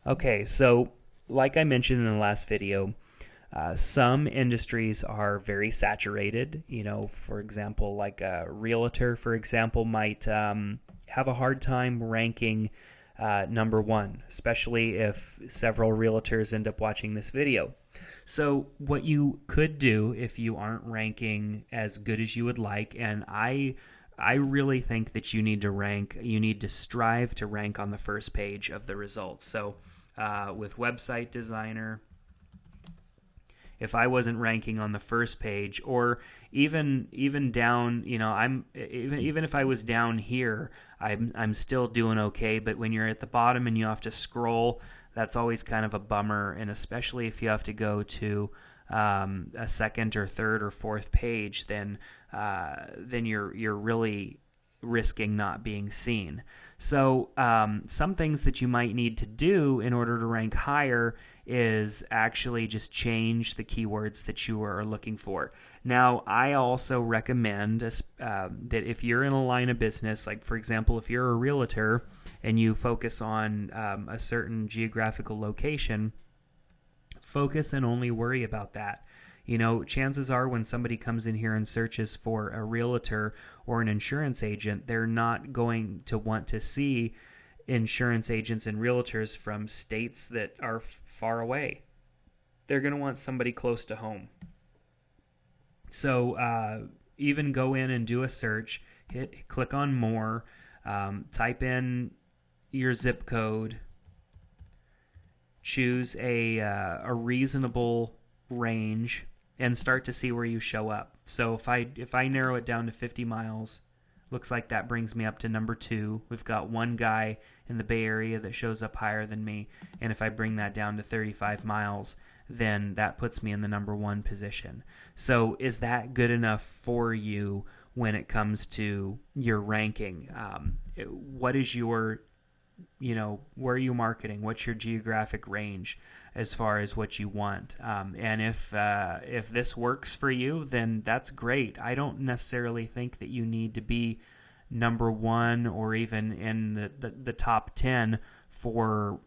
Okay, so like I mentioned in the last video, some industries are very saturated. For example, like a realtor, for example, might have a hard time ranking number one, especially if several realtors end up watching this video. So what you could do if you aren't ranking as good as you would like, and I really think that you need to strive to rank on the first page of the results. So with Website Designer, if I wasn't ranking on the first page, or even down, I'm even if I was down here, I'm still doing okay. But when you're at the bottom and you have to scroll, that's always kind of a bummer, and especially if you have to go to a second or third or fourth page, then you're really risking not being seen. So some things that you might need to do in order to rank higher is actually just change the keywords that you are looking for. Now, I also recommend that if you're in a line of business, like for example, if you're a realtor and you focus on a certain geographical location, focus and only worry about that. Chances are when somebody comes in here and searches for a realtor or an insurance agent, they're not going to want to see insurance agents and realtors from states that are far away. They're going to want somebody close to home. So even go in and do a search, click on more, type in your zip code, choose a reasonable range, and start to see where you show up. So if I narrow it down to 50 miles, looks like that brings me up to number 2. We've got one guy in the Bay Area that shows up higher than me, and if I bring that down to 35 miles, then that puts me in the number 1 position. So is that good enough for you when it comes to your ranking? What is your where are you marketing? What's your geographic range as far as what you want? And if this works for you, then that's great. I don't necessarily think that you need to be number 1 or even in the top 10 for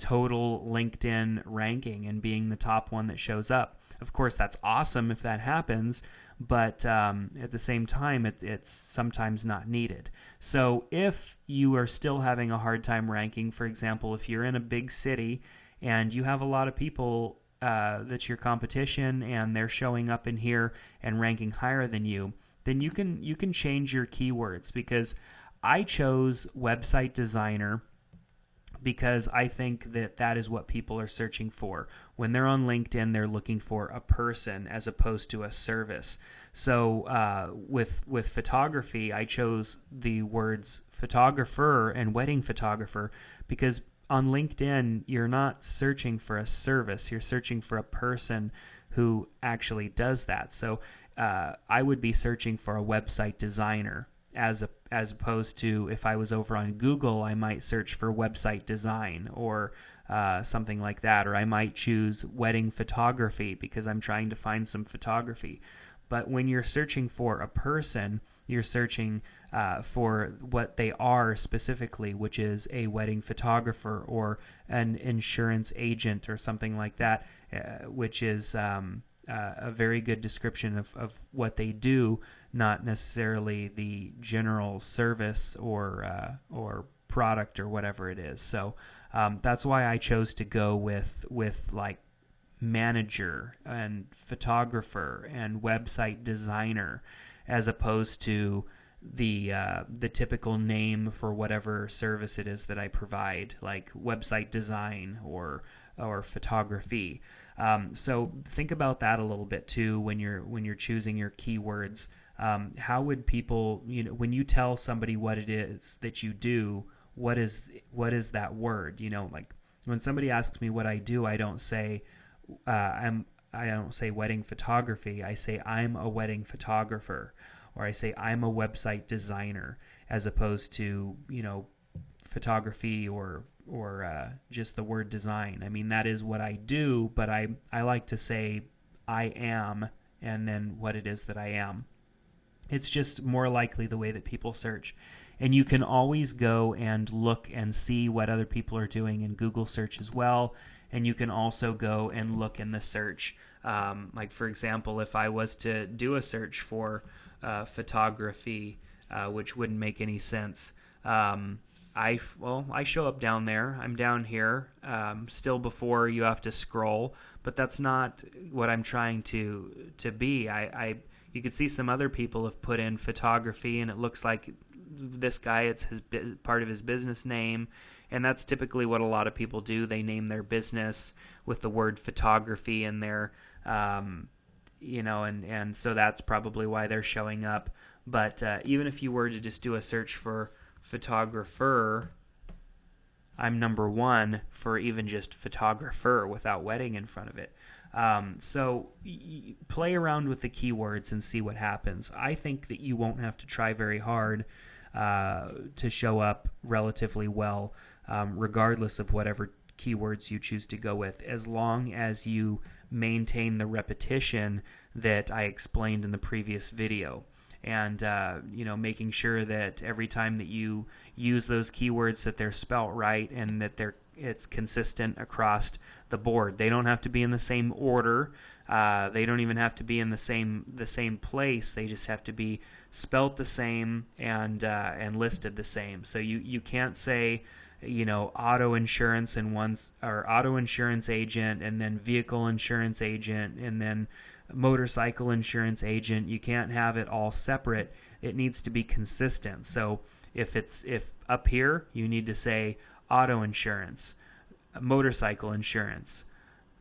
total LinkedIn ranking and being the top one that shows up. Of course, that's awesome if that happens, but at the same time, it's sometimes not needed. So if you are still having a hard time ranking, for example, if you're in a big city and you have a lot of people that's your competition and they're showing up in here and ranking higher than you, then you can change your keywords, because I chose website designer because I think that is what people are searching for. When they're on LinkedIn, they're looking for a person as opposed to a service. So with photography, I chose the words photographer and wedding photographer because on LinkedIn, you're not searching for a service. You're searching for a person who actually does that. So I would be searching for a website designer as opposed to if I was over on Google, I might search for website design or something like that, or I might choose wedding photography because I'm trying to find some photography. But when you're searching for a person, you're searching for what they are specifically, which is a wedding photographer or an insurance agent or something like that, which is a very good description of what they do, not necessarily the general service or product or whatever it is. So that's why I chose to go with like manager and photographer and website designer as opposed to the typical name for whatever service it is that I provide, like website design or photography. So think about that a little bit too when you're choosing your keywords. How would people, when you tell somebody what it is that you do, what is that word? Like when somebody asks me what I do, I don't say I don't say wedding photography. I say I'm a wedding photographer, or I say I'm a website designer, as opposed to photography or just the word design. I mean, that is what I do, but I like to say I am and then what it is that I am. It's just more likely the way that people search. And you can always go and look and see what other people are doing in Google search as well. And you can also go and look in the search. Like for example, if I was to do a search for photography, which wouldn't make any sense, I show up down there. I'm down here, still before you have to scroll, but that's not what I'm trying to be. You could see some other people have put in photography, and it looks like this guy, it's part of his business name, and that's typically what a lot of people do. They name their business with the word photography in there, and so that's probably why they're showing up. But even if you were to just do a search for photographer, I'm number 1 for even just photographer without wedding in front of it. So play around with the keywords and see what happens. I think that you won't have to try very hard to show up relatively well, regardless of whatever keywords you choose to go with, as long as you maintain the repetition that I explained in the previous video. And making sure that every time that you use those keywords that they're spelt right and that it's consistent across the board. They don't have to be in the same order. They don't even have to be in the same place. They just have to be spelt the same and listed the same. So you can't say auto insurance or auto insurance agent and then vehicle insurance agent and then motorcycle insurance agent. You can't have it all separate. It needs to be consistent. So if up here you need to say auto insurance, motorcycle insurance,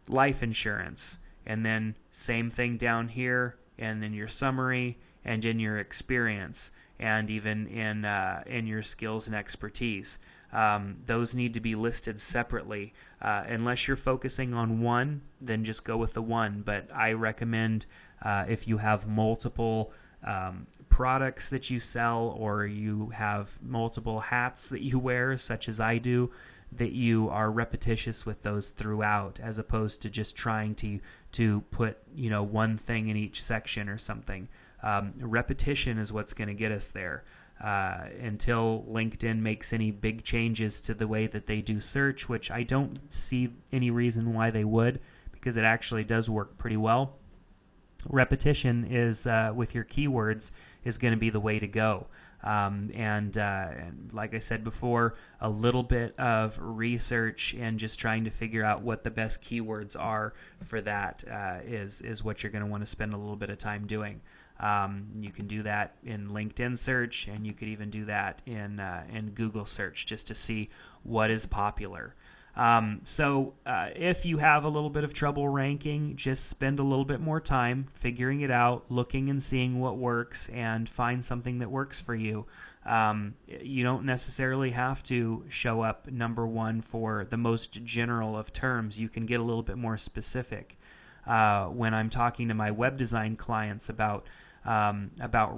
life insurance, and then same thing down here, and in your summary, and in your experience, and even in your skills and expertise. Those need to be listed separately. Unless you're focusing on one, then just go with the one. But I recommend if you have multiple products that you sell, or you have multiple hats that you wear, such as I do, that you are repetitious with those throughout, as opposed to just trying to put one thing in each section or something. Repetition is what's going to get us there. Until LinkedIn makes any big changes to the way that they do search, which I don't see any reason why they would, because it actually does work pretty well. Repetition is with your keywords is going to be the way to go. And like I said before, a little bit of research and just trying to figure out what the best keywords are for that is what you're going to want to spend a little bit of time doing. You can do that in LinkedIn search, and you could even do that in Google search, just to see what is popular. So if you have a little bit of trouble ranking, just spend a little bit more time figuring it out, looking and seeing what works, and find something that works for you. You don't necessarily have to show up number 1 for the most general of terms. You can get a little bit more specific. When I'm talking to my web design clients about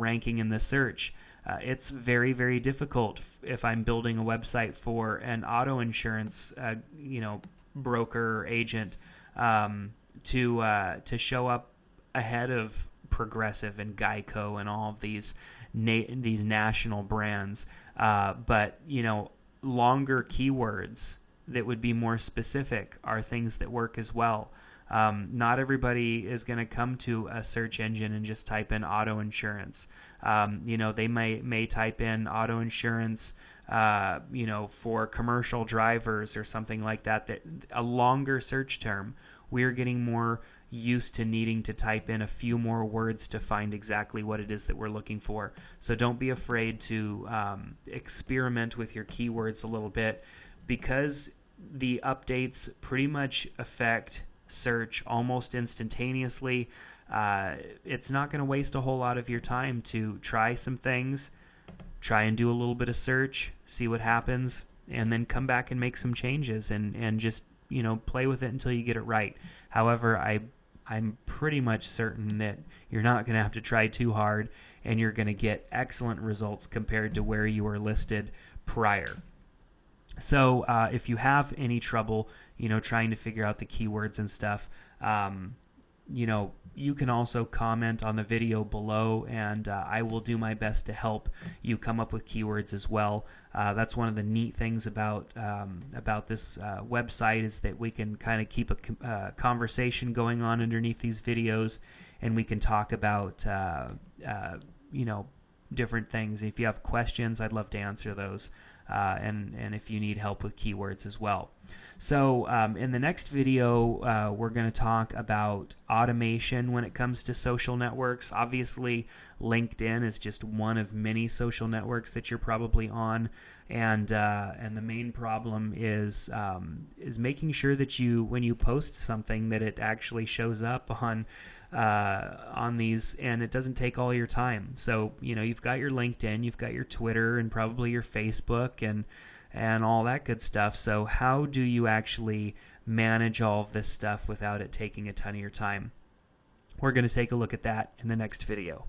ranking in the search, it's very, very difficult if I'm building a website for an auto insurance, broker or agent, to show up ahead of Progressive and Geico and all of these national brands. But longer keywords that would be more specific are things that work as well. Not everybody is going to come to a search engine and just type in auto insurance. They may type in auto insurance, for commercial drivers or something like that. That a longer search term. We're getting more used to needing to type in a few more words to find exactly what it is that we're looking for. So don't be afraid to experiment with your keywords a little bit, because the updates pretty much affect search almost instantaneously. It's not going to waste a whole lot of your time to try some things, try and do a little bit of search, see what happens, and then come back and make some changes and just play with it until you get it right. However, I'm pretty much certain that you're not going to have to try too hard, and you're going to get excellent results compared to where you were listed prior. So if you have any trouble, trying to figure out the keywords and stuff, you can also comment on the video below, and I will do my best to help you come up with keywords as well. That's one of the neat things about this website, is that we can kind of keep a conversation going on underneath these videos, and we can talk about different things. If you have questions, I'd love to answer those, and if you need help with keywords as well. So in the next video, we're going to talk about automation when it comes to social networks. Obviously, LinkedIn is just one of many social networks that you're probably on, and the main problem is making sure that when you post something, that it actually shows up on these, and it doesn't take all your time. So you've got your LinkedIn, you've got your Twitter, and probably your Facebook, and all that good stuff. So how do you actually manage all of this stuff without it taking a ton of your time? We're going to take a look at that in the next video.